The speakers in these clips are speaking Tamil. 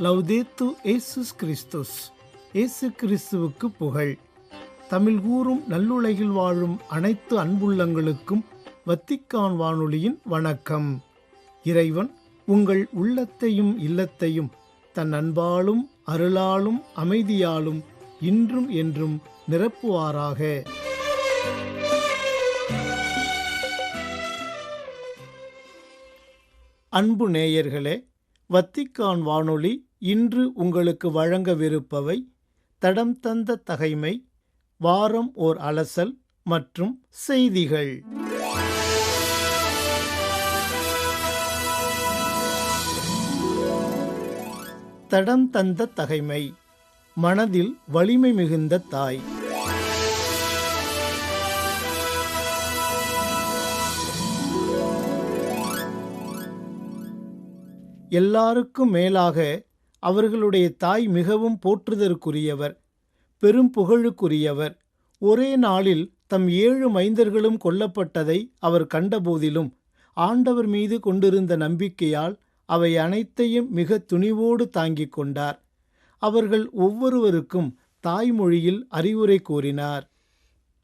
லவ்தேத்து இயேசுஸ் கிறிஸ்துஸ். இயேசு கிறிஸ்துவுக்கு புகழ். தமிழ் கூறும் நல்லுலகில் வாழும் அனைத்து அன்புள்ளங்களுக்கும் வத்திக்கான் வானொலியின் வணக்கம். இறைவன் உங்கள் உள்ளத்தையும் இல்லத்தையும் தன் அன்பாலும் அருளாலும் அமைதியாலும் இன்றும் என்றும் நிரப்புவாராக. அன்பு நேயர்களே, வத்திக்கான் வானொலி இன்று உங்களுக்கு வழங்கவிருப்பவை தடம் தந்த தகைமை, வாரம் ஓர் அலசல் மற்றும் செய்திகள். தடம் தந்த தகைமை. மனதில் வலிமை மிகுந்த தாய். எல்லாருக்கும் மேலாக அவர்களுடைய தாய் மிகவும் போற்றுதற்குரியவர், பெரும் புகழுக்குரியவர். ஒரே நாளில் தம் 7 மைந்தர்களும் கொல்லப்பட்டதை அவர் கண்டபோதிலும் ஆண்டவர் மீது கொண்டிருந்த நம்பிக்கையால் அவை அனைத்தையும் மிக துணிவோடு தாங்கிக் கொண்டார். அவர்கள் ஒவ்வொருவருக்கும் தாய்மொழியில் அறிவுரை கூறினார்.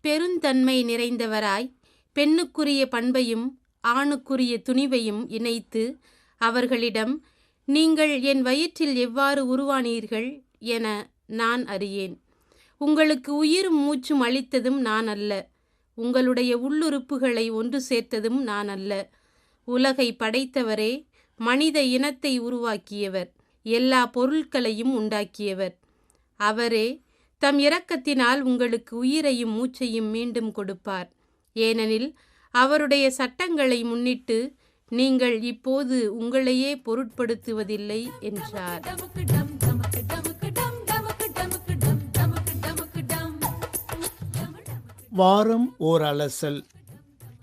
பெருந்தன்மை நிறைந்தவராய் பெண்ணுக்குரிய பண்பையும் ஆணுக்குரிய துணிவையும் இணைத்து அவர்களிடம், நீங்கள் என் வயிற்றில் எவ்வாறு உருவானீர்கள் என நான் அறியேன். உங்களுக்கு உயிரும் மூச்சும் அளித்ததும் நான் அல்ல, உங்களுடைய உள்ளுறுப்புகளை ஒன்று சேர்த்ததும் நான் அல்ல. உலகை படைத்தவரே, மனித இனத்தை உருவாக்கியவர், எல்லா பொருட்களையும் உண்டாக்கியவர். அவரே தம் இரக்கத்தினால் உங்களுக்கு உயிரையும் மூச்சையும் மீண்டும் கொடுப்பார். ஏனெனில் அவருடைய சட்டங்களை முன்னிட்டு நீங்கள் இப்போது உங்களையே பொருட்படுத்துவதில்லை என்றார். வாரம் ஓர் அலசல்.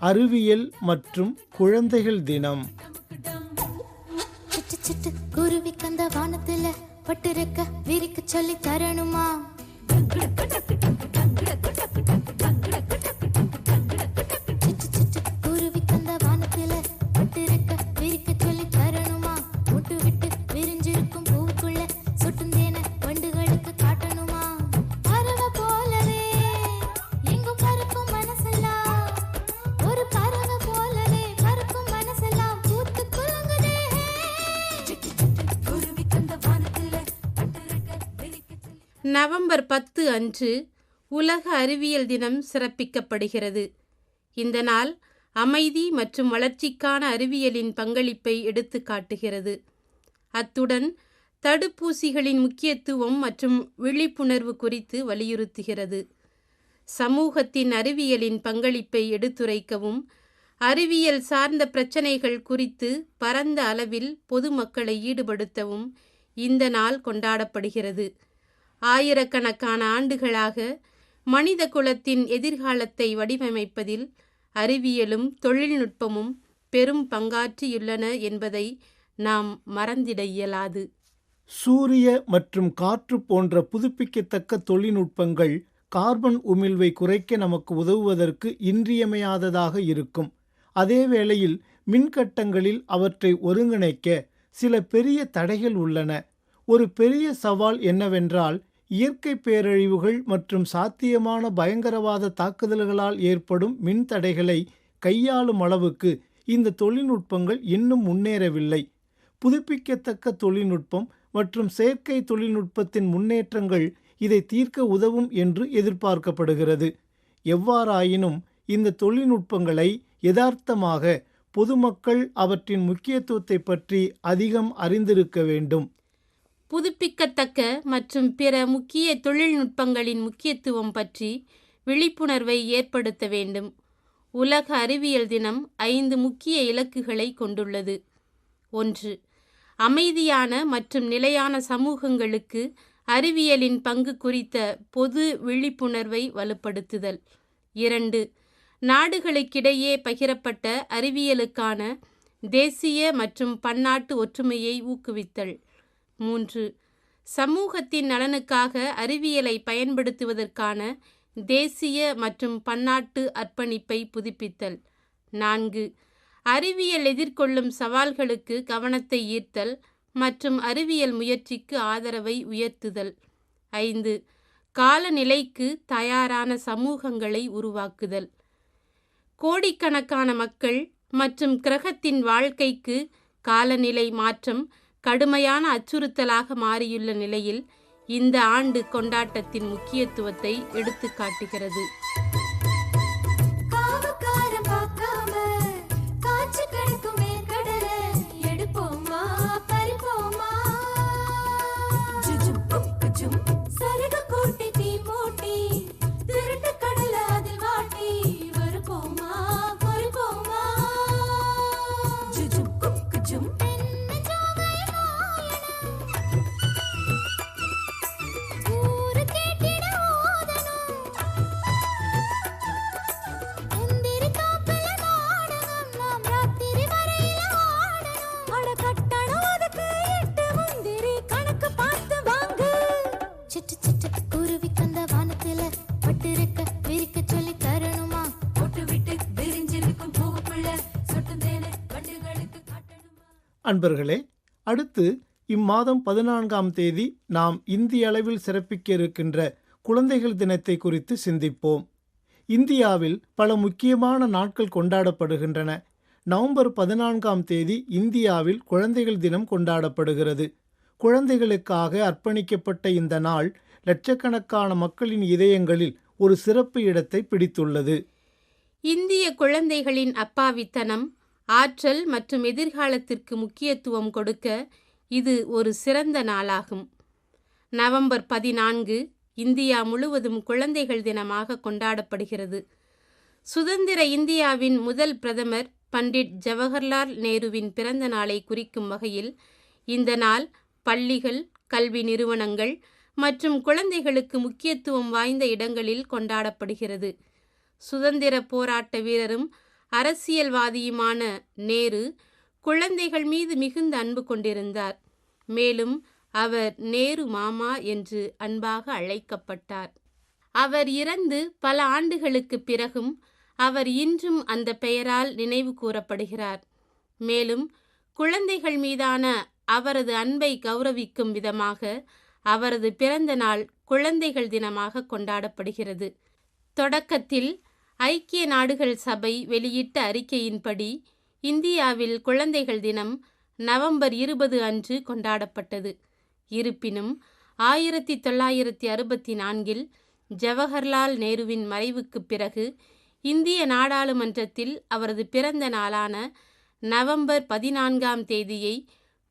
அறிவியல் மற்றும் குழந்தைகள் தினம். குருவி கந்த வானத்துல பட்டிருக்க விரிக்க சொல்லி தரணுமா? குருவி கந்த வானத்துல பட்டிருக்க விரிக்க சொல்லி தரணுமா? முட்டு விட்டு விரிஞ்சிருக்கும் பூவுக்குள்ள சொட்டும் தேன வண்டுகளுக்கு காட்டணுமா? பறவை போலவே எங்கும் பறக்கும் மனசெல்லாம், ஒரு பறவை போலவே பறக்கும் மனசெல்லாம் பூத்து குலுங்குதே. நவம்பர் 10 அன்று உலக அறிவியல் தினம் சிறப்பிக்கப்படுகிறது. இந்த நாள் அமைதி மற்றும் வளர்ச்சிக்கான அறிவியலின் பங்களிப்பை எடுத்து காட்டுகிறது. அத்துடன் தடுப்பூசிகளின் முக்கியத்துவம் மற்றும் விழிப்புணர்வு குறித்து வலியுறுத்துகிறது. சமூகத்தின் அறிவியலின் பங்களிப்பை எடுத்துரைக்கவும் அறிவியல் சார்ந்த பிரச்சனைகள் குறித்து பரந்த அளவில் பொதுமக்களை ஈடுபடுத்தவும் இந்த நாள் கொண்டாடப்படுகிறது. ஆயிரக்கணக்கான ஆண்டுகளாக மனித குலத்தின் எதிர்காலத்தை வடிவமைப்பதில் அறிவியலும் தொழில்நுட்பமும் பெரும் பங்காற்றியுள்ளன என்பதை நாம் மறந்திட இயலாது. சூரிய மற்றும் காற்று போன்ற புதுப்பிக்கத்தக்க தொழில்நுட்பங்கள் கார்பன் உமிழ்வை குறைக்க நமக்கு உதவுவதற்கு இன்றியமையாததாக இருக்கும். அதே வேளையில் மின்கட்டங்களில் அவற்றை ஒருங்கிணைக்க சில பெரிய தடைகள் உள்ளன. ஒரு பெரிய சவால் என்னவென்றால், இயற்கை பேரழிவுகள் மற்றும் சாத்தியமான பயங்கரவாத தாக்குதல்களால் ஏற்படும் மின் தடைகளை கையாளும் அளவுக்கு இந்த தொழில்நுட்பங்கள் இன்னும் முன்னேறவில்லை. புதுப்பிக்கத்தக்க தொழில்நுட்பம் மற்றும் செயற்கை தொழில்நுட்பத்தின் முன்னேற்றங்கள் இதை தீர்க்க உதவும் என்று எதிர்பார்க்கப்படுகிறது. எவ்வாறாயினும் இந்த தொழில்நுட்பங்களை யதார்த்தமாக பொதுமக்கள் அவற்றின் முக்கியத்துவத்தை பற்றி அதிகம் அறிந்திருக்க வேண்டும். புதுப்பிக்கத்தக்க மற்றும் பிற முக்கிய தொழில்நுட்பங்களின் முக்கியத்துவம் பற்றி விழிப்புணர்வை ஏற்படுத்த வேண்டும். உலக அறிவியல் தினம் 5 முக்கிய இலக்குகளை கொண்டுள்ளது. 1. அமைதியான மற்றும் நிலையான சமூகங்களுக்கு அறிவியலின் பங்கு குறித்த பொது விழிப்புணர்வை வலுப்படுத்துதல். 2. நாடுகளுக்கிடையே பகிரப்பட்ட அறிவியலுக்கான தேசிய மற்றும் பன்னாட்டு ஒற்றுமையை ஊக்குவித்தல். 3. சமூகத்தின் நலனுக்காக அறிவியலை பயன்படுத்துவதற்கான தேசிய மற்றும் பன்னாட்டு அர்ப்பணிப்பை புதுப்பித்தல். 4. அறிவியல் எதிர்கொள்ளும் சவால்களுக்கு கவனத்தை ஈர்த்தல் மற்றும் அறிவியல் முயற்சிக்கு ஆதரவை உயர்த்துதல். 5. காலநிலைக்கு தயாரான சமூகங்களை உருவாக்குதல். கோடிக்கணக்கான மக்கள் மற்றும் கிரகத்தின் வாழ்க்கைக்கு காலநிலை மாற்றம் கடுமையான அச்சுறுத்தலாக மாறியுள்ள நிலையில் இந்த ஆண்டு கொண்டாட்டத்தின் முக்கியத்துவத்தை எடுத்துக்காட்டுகிறது. அன்பர்களே, அடுத்து இம்மாதம் 14ஆம் தேதி நாம் இந்திய அளவில் சிறப்பிக்க இருக்கின்ற குழந்தைகள் தினத்தை குறித்து சிந்திப்போம். இந்தியாவில் பல முக்கியமான நாட்கள் கொண்டாடப்படுகின்றன. நவம்பர் 14ஆம் தேதி இந்தியாவில் குழந்தைகள் தினம் கொண்டாடப்படுகிறது. குழந்தைகளுக்காக அர்ப்பணிக்கப்பட்ட இந்த நாள் லட்சக்கணக்கான மக்களின் இதயங்களில் ஒரு சிறப்பு இடத்தை பிடித்துள்ளது. இந்திய குழந்தைகளின் அப்பாவித்தனம், ஆற்றல் மற்றும் எதிர்காலத்திற்கு முக்கியத்துவம் கொடுக்க இது ஒரு சிறந்த நாளாகும். நவம்பர் 14 இந்தியா முழுவதும் குழந்தைகள் தினமாக கொண்டாடப்படுகிறது. சுதந்திர இந்தியாவின் முதல் பிரதமர் பண்டிட் ஜவஹர்லால் நேருவின் பிறந்த நாளை குறிக்கும் வகையில் இந்த நாள் பள்ளிகள், கல்வி நிறுவனங்கள் மற்றும் குழந்தைகளுக்கு முக்கியத்துவம் வாய்ந்த இடங்களில் கொண்டாடப்படுகிறது. சுதந்திர போராட்ட வீரரும் அரசியல்வாதியுமான நேரு குழந்தைகள் மீது மிகுந்த அன்பு கொண்டிருந்தார். மேலும் அவர் நேரு மாமா என்று அன்பாக அழைக்கப்பட்டார். அவர் இறந்து பல ஆண்டுகளுக்கு பிறகும் அவர் இன்றும் அந்த பெயரால் நினைவு கூறப்படுகிறார். மேலும் குழந்தைகள் மீதான அவரது அன்பை கௌரவிக்கும் விதமாக அவரது பிறந்த நாள் குழந்தைகள் தினமாக கொண்டாடப்படுகிறது. தொடக்கத்தில் ஐக்கிய நாடுகள் சபை வெளியிட்ட அறிக்கையின்படி இந்தியாவில் குழந்தைகள் தினம் நவம்பர் 20 அன்று கொண்டாடப்பட்டது. இருப்பினும் 1964 ஜவஹர்லால் நேருவின் மறைவுக்கு பிறகு இந்திய நாடாளுமன்றத்தில் அவரது பிறந்த நாளான நவம்பர் 14ஆம் தேதியை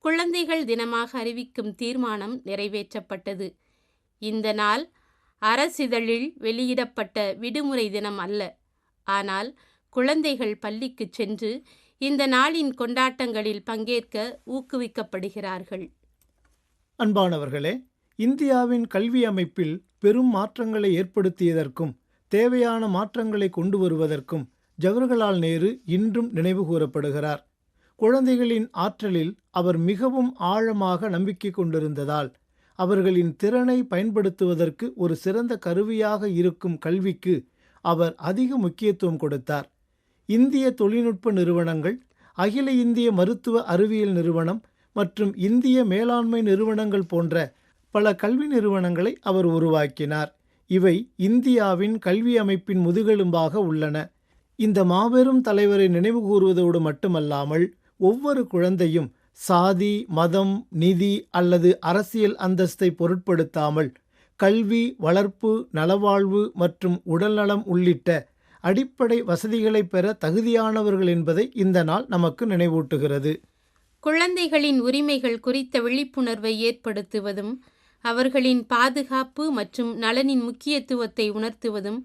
குழந்தைகள் தினமாக அறிவிக்கும் தீர்மானம் நிறைவேற்றப்பட்டது. இந்த நாள் அரசிதழில் வெளியிடப்பட்ட விடுமுறை தினம் அல்ல, ஆனால் குழந்தைகள் பள்ளிக்கு சென்று இந்த நாளின் கொண்டாட்டங்களில் பங்கேற்க ஊக்குவிக்கப்படுகிறார்கள். அன்பானவர்களே, இந்தியாவின் கல்வி அமைப்பில் பெரும் மாற்றங்களை ஏற்படுத்தியதற்கும் தேவையான மாற்றங்களை கொண்டு வருவதற்கும் ஜவஹர்லால் நேரு இன்றும் நினைவு கூறப்படுகிறார். குழந்தைகளின் ஆற்றலில் அவர் மிகவும் ஆழமாக நம்பிக்கை கொண்டிருந்ததால் அவர்களின் திறனை பயன்படுத்துவதற்கு ஒரு சிறந்த கருவியாக இருக்கும் கல்விக்கு அவர் அதிக முக்கியத்துவம் கொடுத்தார். இந்திய தொழில்நுட்ப நிறுவனங்கள், அகில இந்திய மருத்துவ அறிவியல் நிறுவனம் மற்றும் இந்திய மேலாண்மை நிறுவனங்கள் போன்ற பல கல்வி நிறுவனங்களை அவர் உருவாக்கினார். இவை இந்தியாவின் கல்வி அமைப்பின் முதுகெலும்பாக உள்ளன. இந்த மாபெரும் தலைவரை நினைவு கூறுவதோடு மட்டுமல்லாமல் ஒவ்வொரு குழந்தையும் சாதி, மதம், நிதி அல்லது அரசியல் அந்தஸ்தை பொருட்படுத்தாமல் கல்வி, வளர்ப்பு, நலவாழ்வு மற்றும் உடல்நலம் உள்ளிட்ட அடிப்படை வசதிகளை பெற தகுதியானவர்கள் என்பதை இந்த நாள் நமக்கு நினைவூட்டுகிறது. குழந்தைகளின் உரிமைகள் குறித்த விழிப்புணர்வை ஏற்படுத்துவதும் அவர்களின் பாதுகாப்பு மற்றும் நலனின் முக்கியத்துவத்தை உணர்த்துவதும்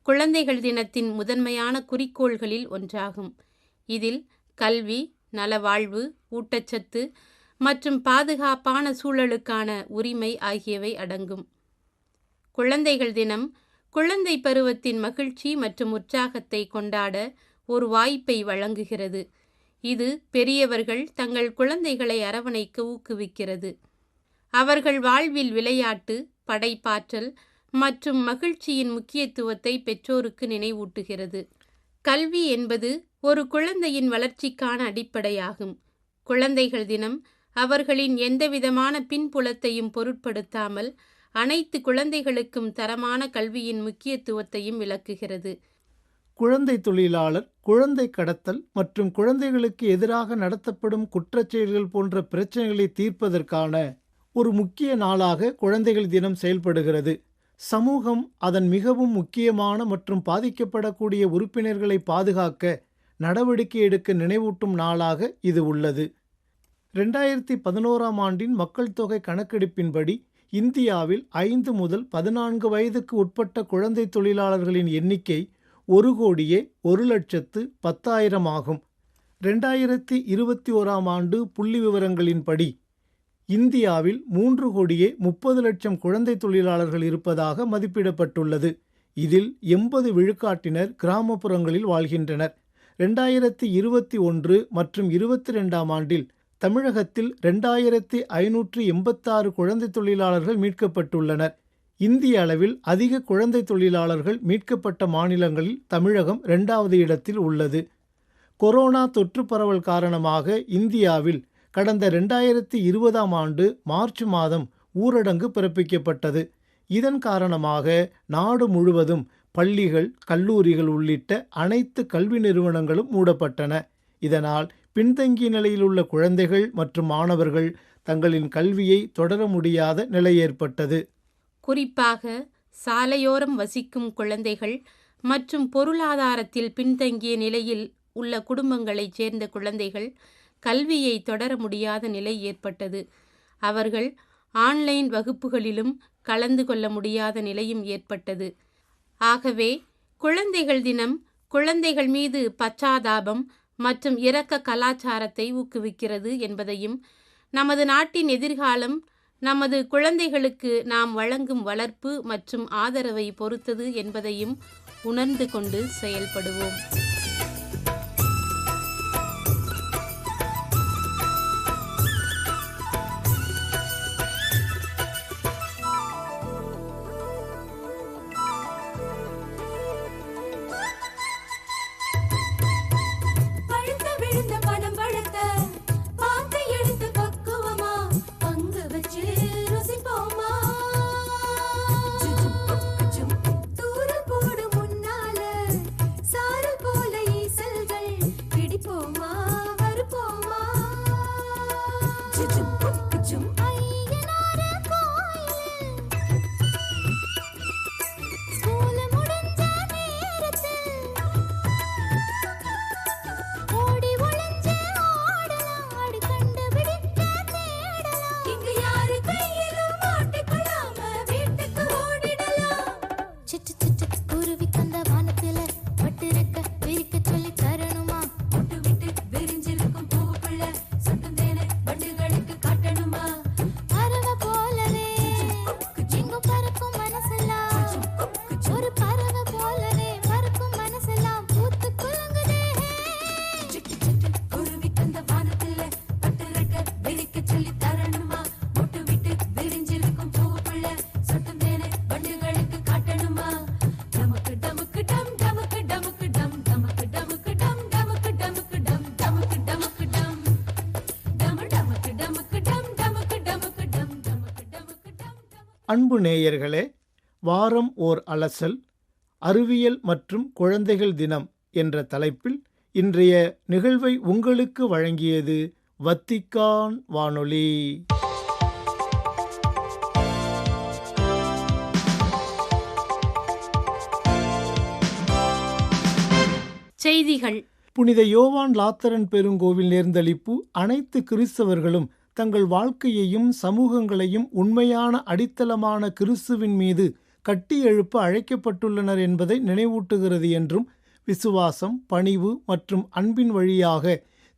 குழந்தைகள் தினத்தின் முதன்மையான குறிக்கோள்களில் ஒன்றாகும். இதில் கல்வி, நலவாழ்வு, ஊட்டச்சத்து மற்றும் பாதுகாப்பான சூழலுக்கான உரிமை ஆகியவை அடங்கும். குழந்தைகள் தினம் குழந்தை பருவத்தின் மகிழ்ச்சி மற்றும் உற்சாகத்தை கொண்டாட ஒரு வாய்ப்பை வழங்குகிறது. இது பெரியவர்கள் தங்கள் குழந்தைகளை அரவணைக்க ஊக்குவிக்கிறது. அவர்கள் வாழ்வில் விளையாட்டு, படைப்பாற்றல் மற்றும் மகிழ்ச்சியின் முக்கியத்துவத்தை பெற்றோருக்கு நினைவூட்டுகிறது. கல்வி என்பது ஒரு குழந்தையின் வளர்ச்சிக்கான அடிப்படையாகும். குழந்தைகள் தினம் அவர்களின் எந்தவிதமான பின்புலத்தையும் பொருட்படுத்தாமல் அனைத்து குழந்தைகளுக்கும் தரமான கல்வியின் முக்கியத்துவத்தையும் விளக்குகிறது. குழந்தை தொழிலாளர், குழந்தை கடத்தல் மற்றும் குழந்தைகளுக்கு எதிராக நடத்தப்படும் குற்றச்செயல்கள் போன்ற பிரச்சனைகளை தீர்ப்பதற்கான ஒரு முக்கிய நாளாக குழந்தைகள் தினம் செயல்படுகிறது. சமூகம் அதன் மிகவும் முக்கியமான மற்றும் பாதிக்கப்படக்கூடிய உறுப்பினர்களை பாதுகாக்க நடவடிக்கை எடுக்க நினைவூட்டும் நாளாக இது உள்ளது. 2011ஆம் ஆண்டின் மக்கள் தொகை கணக்கெடுப்பின்படி இந்தியாவில் 5 முதல் 14 வயதுக்கு உட்பட்ட குழந்தை தொழிலாளர்களின் எண்ணிக்கை 1,01,10,000 ஆகும். 2021ஆம் ஆண்டு புள்ளி விவரங்களின்படி இந்தியாவில் 3,30,00,000 குழந்தை தொழிலாளர்கள் இருப்பதாக மதிப்பிடப்பட்டுள்ளது. இதில் 80 விழுக்காட்டினர் கிராமப்புறங்களில் வாழ்கின்றனர். 2021 மற்றும் 22ஆம் ஆண்டில் தமிழகத்தில் 2,586 குழந்தை தொழிலாளர்கள் மீட்கப்பட்டுள்ளனர். இந்திய அளவில் அதிக குழந்தை தொழிலாளர்கள் மீட்கப்பட்ட மாநிலங்களில் தமிழகம் 2வது இடத்தில் உள்ளது. கொரோனா தொற்று பரவல் காரணமாக இந்தியாவில் கடந்த 2020ஆம் ஆண்டு மார்ச் மாதம் ஊரடங்கு பிறப்பிக்கப்பட்டது. இதன் காரணமாக நாடு முழுவதும் பள்ளிகள், கல்லூரிகள் உள்ளிட்ட அனைத்து கல்வி நிறுவனங்களும் மூடப்பட்டன. இதனால் பின்தங்கிய நிலையில் உள்ள குழந்தைகள் மற்றும் மாணவர்கள் தங்களின் கல்வியை தொடர முடியாத நிலை ஏற்பட்டது. குறிப்பாக சாலையோரம் வசிக்கும் குழந்தைகள் மற்றும் பொருளாதாரத்தில் பின்தங்கிய நிலையில் உள்ள குடும்பங்களைச் சேர்ந்த குழந்தைகள் கல்வியை தொடர முடியாத நிலை ஏற்பட்டது. அவர்கள் ஆன்லைன் வகுப்புகளிலும் கலந்து கொள்ள முடியாத நிலையும் ஏற்பட்டது. ஆகவே குழந்தைகள் தினம் குழந்தைகள் மீது பச்சாதாபம் மற்றும் இரக்க கலாச்சாரத்தை ஊக்குவிக்கிறது என்பதையும், நமது நாட்டின் எதிர்காலம் நமது குழந்தைகளுக்கு நாம் வழங்கும் வளர்ப்பு மற்றும் ஆதரவை பொறுத்தது என்பதையும் உணர்ந்து கொண்டு செயல்படுவோம். அன்பு நேயர்களே, வாரம் ஓர் அலசல், அறிவியல் மற்றும் குழந்தைகள் தினம் என்ற தலைப்பில் இன்றைய நிகழ்வை உங்களுக்கு வழங்கியது வத்திக்கான் வானொலி. செய்திகள். புனித யோவான் லாத்தரன் பெருங்கோவில் நேர்ந்தளிப்பு அனைத்து கிறிஸ்தவர்களும் தங்கள் வாழ்க்கையையும் சமூகங்களையும் உண்மையான அடித்தளமான கிறிஸ்துவின் மீது கட்டி எழுப்ப அழைக்கப்பட்டுள்ளனர் என்பதை நினைவூட்டுகிறது என்றும், விசுவாசம், பணிவு மற்றும் அன்பின் வழியாக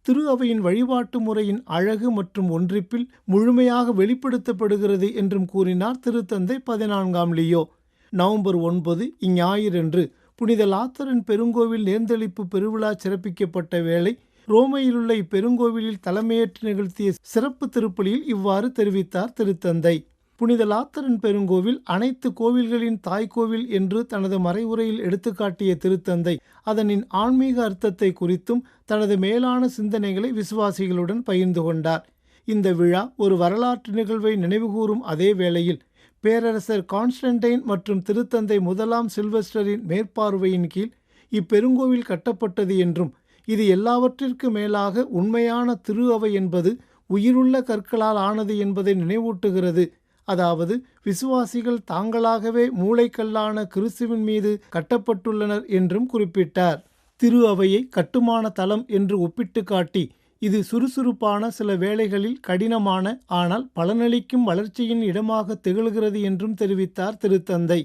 திரு அவையின் வழிபாட்டு முறையின் அழகு மற்றும் ஒன்றிப்பில் முழுமையாக வெளிப்படுத்தப்படுகிறது என்றும் கூறினார் திருத்தந்தை 14ஆம் லியோ. நவம்பர் 9 இஞ்ஞாயிறன்று புனித லாத்தரன் பெருங்கோவில் நேர்ந்தளிப்பு பெருவிழா சிறப்பிக்கப்பட்ட வேளை ரோமையிலுள்ள இப்பெருங்கோவிலில் தலைமையேற்று நிகழ்த்திய சிறப்பு திருப்பலியில் இவ்வாறு தெரிவித்தார் திருத்தந்தை. புனித லாத்தரன் பெருங்கோவில் அனைத்து கோவில்களின் தாய்க்கோவில் என்று தனது மறைவுரையில் எடுத்துக்காட்டிய திருத்தந்தை அதனின் ஆன்மீக அர்த்தத்தை குறித்தும் தனது மேலான சிந்தனைகளை விசுவாசிகளுடன் பகிர்ந்து கொண்டார். இந்த விழா ஒரு வரலாற்று நிகழ்வை நினைவுகூரும் அதே வேளையில் பேரரசர் கான்ஸ்டன்டைன் மற்றும் திருத்தந்தை முதலாம் சில்வஸ்டரின் மேற்பார்வையின் கீழ் இப்பெருங்கோவில் கட்டப்பட்டது என்றும் இது எல்லாவற்றிற்கு மேலாக உண்மையான திரு அவை என்பது உயிருள்ள கற்களால் ஆனது என்பதை நினைவூட்டுகிறது. அதாவது விசுவாசிகள் தாங்களாகவே மூளைக்கல்லான கிறிஸ்துவின் மீது கட்டப்பட்டுள்ளனர் என்றும் குறிப்பிட்டார். திரு அவையை கட்டுமான தளம் என்று ஒப்பிட்டு காட்டி இது சுறுசுறுப்பான, சில வேளைகளில் கடினமான, ஆனால் பலனளிக்கும் வளர்ச்சியின் இடமாக திகழ்கிறது என்றும் தெரிவித்தார் திருத்தந்தை.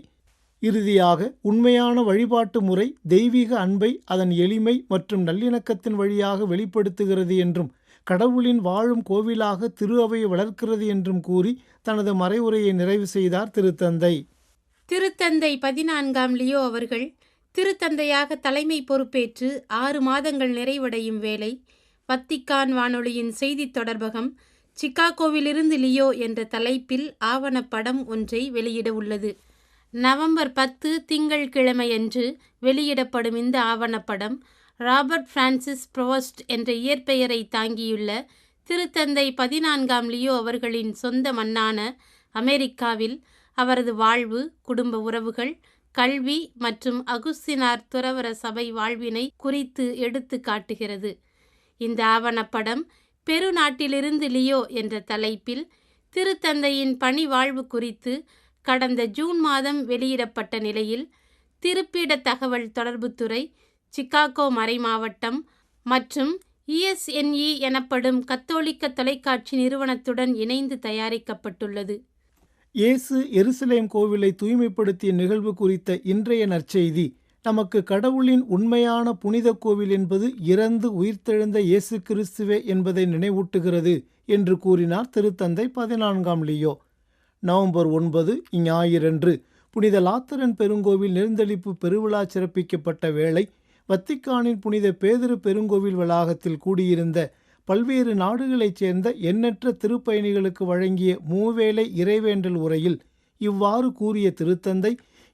இறுதியாக, உண்மையான வழிபாட்டு முறை தெய்வீக அன்பை அதன் எளிமை மற்றும் நல்லிணக்கத்தின் வழியாக வெளிப்படுத்துகிறது என்றும் கடவுளின் வாழும் கோவிலாக திரு அவையை வளர்க்கிறது என்றும் கூறி தனது மறைவுரையை நிறைவு செய்தார் திருத்தந்தை. திருத்தந்தை 14ஆம் லியோ அவர்கள் திருத்தந்தையாக தலைமை பொறுப்பேற்று 6 மாதங்கள் நிறைவடையும் வேளை வத்திக்கான் வானொலியின் செய்தி தொடர்பகம் சிகாகோவிலிருந்து லியோ என்ற தலைப்பில் ஆவணப்படம் ஒன்றை வெளியிட உள்ளது. நவம்பர் 10 திங்கட்கிழமையன்று வெளியிடப்படும் இந்த ஆவணப்படம் ராபர்ட் பிரான்சிஸ் ப்ரோவஸ்ட் என்ற இயற்பெயரை தாங்கியுள்ள திருத்தந்தை 14ஆம் லியோ அவர்களின் சொந்த மண்ணான அமெரிக்காவில் அவரது வாழ்வு, குடும்ப உறவுகள், கல்வி மற்றும் அகுஸ்தினார் துறவற சபை வாழ்வினை குறித்து எடுத்து காட்டுகிறது. இந்த ஆவணப்படம் பெரு நாட்டிலிருந்து லியோ என்ற தலைப்பில் திருத்தந்தையின் பணி வாழ்வு குறித்து கடந்த ஜூன் மாதம் வெளியிடப்பட்ட நிலையில் திருப்பிட தகவல் தொடர்புத்துறை, சிகாகோ மறைமாவட்டம் மற்றும் ESNE எனப்படும் கத்தோலிக்க தொலைக்காட்சி நிறுவனத்துடன் இணைந்து தயாரிக்கப்பட்டுள்ளது. இயேசு எருசலேம் கோவிலை தூய்மைப்படுத்திய நிகழ்வு குறித்த இன்றைய நற்செய்தி நமக்கு கடவுளின் உண்மையான புனித கோவில் என்பது இறந்து உயிர்த்தெழுந்த இயேசு கிறிஸ்துவே என்பதை நினைவூட்டுகிறது என்று கூறினார் திருத்தந்தை 14ஆம் லியோ. நவம்பர் 9 ஞாயிறன்று புனித லாத்தரன் பெருங்கோவில் நெருந்தளிப்பு பெருவிழா சிறப்பிக்கப்பட்ட வேளை வத்திக்கானின் புனித பேதுரு பெருங்கோவில் வளாகத்தில் கூடியிருந்த பல்வேறு நாடுகளைச் சேர்ந்த எண்ணற்ற திருப்பயணிகளுக்கு வழங்கிய மூவேளை இறைவேண்டல் உரையில் இவ்வாறு கூறிய திருத்தந்தை,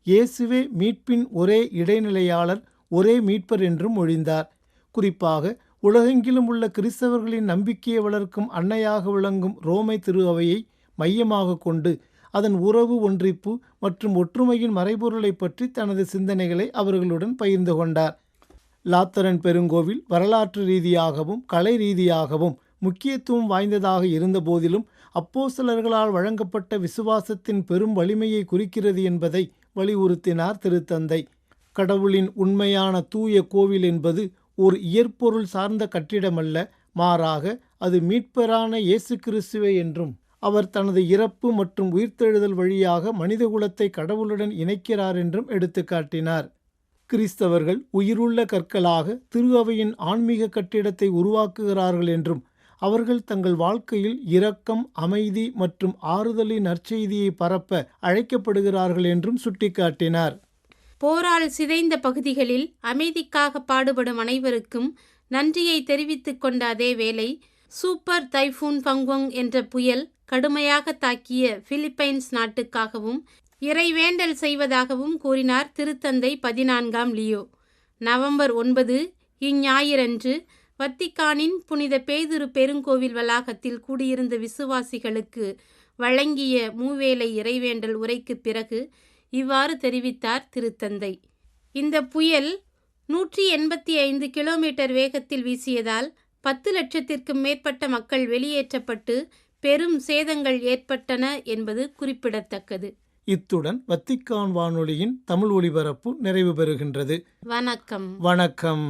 இயேசுவே மீட்பின் ஒரே இடைநிலையாளர், ஒரே மீட்பர் என்றும் மொழிந்தார். குறிப்பாக உலகெங்கிலும் உள்ள கிறிஸ்தவர்களின் நம்பிக்கையை வளர்க்கும் அன்னையாக விளங்கும் ரோமை திரு அவையை மையமாக கொண்டு அதன் உறவு, ஒன்றிப்பு மற்றும் ஒற்றுமையின் மறைபொருளை பற்றி தனது சிந்தனைகளை அவர்களுடன் பகிர்ந்து கொண்டார். லாத்தரன் பெருங்கோவில் வரலாற்று ரீதியாகவும் கலை ரீதியாகவும் முக்கியத்துவம் வாய்ந்ததாக இருந்த போதிலும் அப்போஸ்தலர்களால் வழங்கப்பட்ட விசுவாசத்தின் பெரும் வலிமையை குறிக்கிறது என்பதை வலியுறுத்தினார் திருத்தந்தை. கடவுளின் உண்மையான தூய கோவில் என்பது ஒரு இயற்பொருள் சார்ந்த கட்டிடமல்ல, மாறாக அது மீட்பரான இயேசு கிறிஸ்துவே என்றும் அவர் தனது இறப்பு மற்றும் உயிர்த்தெழுதல் வழியாக மனிதகுலத்தை கடவுளுடன் இணைக்கிறார் என்றும் எடுத்துக்காட்டினார். கிறிஸ்தவர்கள் உயிருள்ள கற்களாக திரு அவையின் ஆன்மீக கட்டிடத்தை உருவாக்குகிறார்கள் என்றும் அவர்கள் தங்கள் வாழ்க்கையில் இரக்கம், அமைதி மற்றும் ஆறுதலின் நற்செய்தியை பரப்ப அழைக்கப்படுகிறார்கள் என்றும் சுட்டிக்காட்டினார். போரால் சிதைந்த பகுதிகளில் அமைதிக்காக பாடுபடும் அனைவருக்கும் நன்றியை தெரிவித்துக் கொண்ட அதே வேளை சூப்பர் தைஃபூன் பங்கோங் என்ற புயல் கடுமையாக தாக்கிய பிலிப்பைன்ஸ் நாட்டுக்காகவும் இறைவேண்டல் செய்வதாகவும் கூறினார் திருத்தந்தை 14ஆம் லியோ. நவம்பர் 9 இஞ்ஞாயிறன்று வத்திக்கானின் புனித பேதுரு பெருங்கோவில் வளாகத்தில் கூடியிருந்த விசுவாசிகளுக்கு வழங்கிய மூவேளை இறைவேண்டல் உரைக்கு பிறகு இவ்வாறு தெரிவித்தார் திருத்தந்தை. இந்த புயல் 185 கிலோமீட்டர் வேகத்தில் வீசியதால் 10 லட்சத்திற்கும் மேற்பட்ட மக்கள் வெளியேற்றப்பட்டு பெரும் சேதங்கள் ஏற்பட்டன என்பது குறிப்பிடத்தக்கது. இத்துடன் வத்திக்கான் வானொலியின் தமிழ் ஒலிபரப்பு நிறைவு பெறுகின்றது. வணக்கம். வணக்கம்.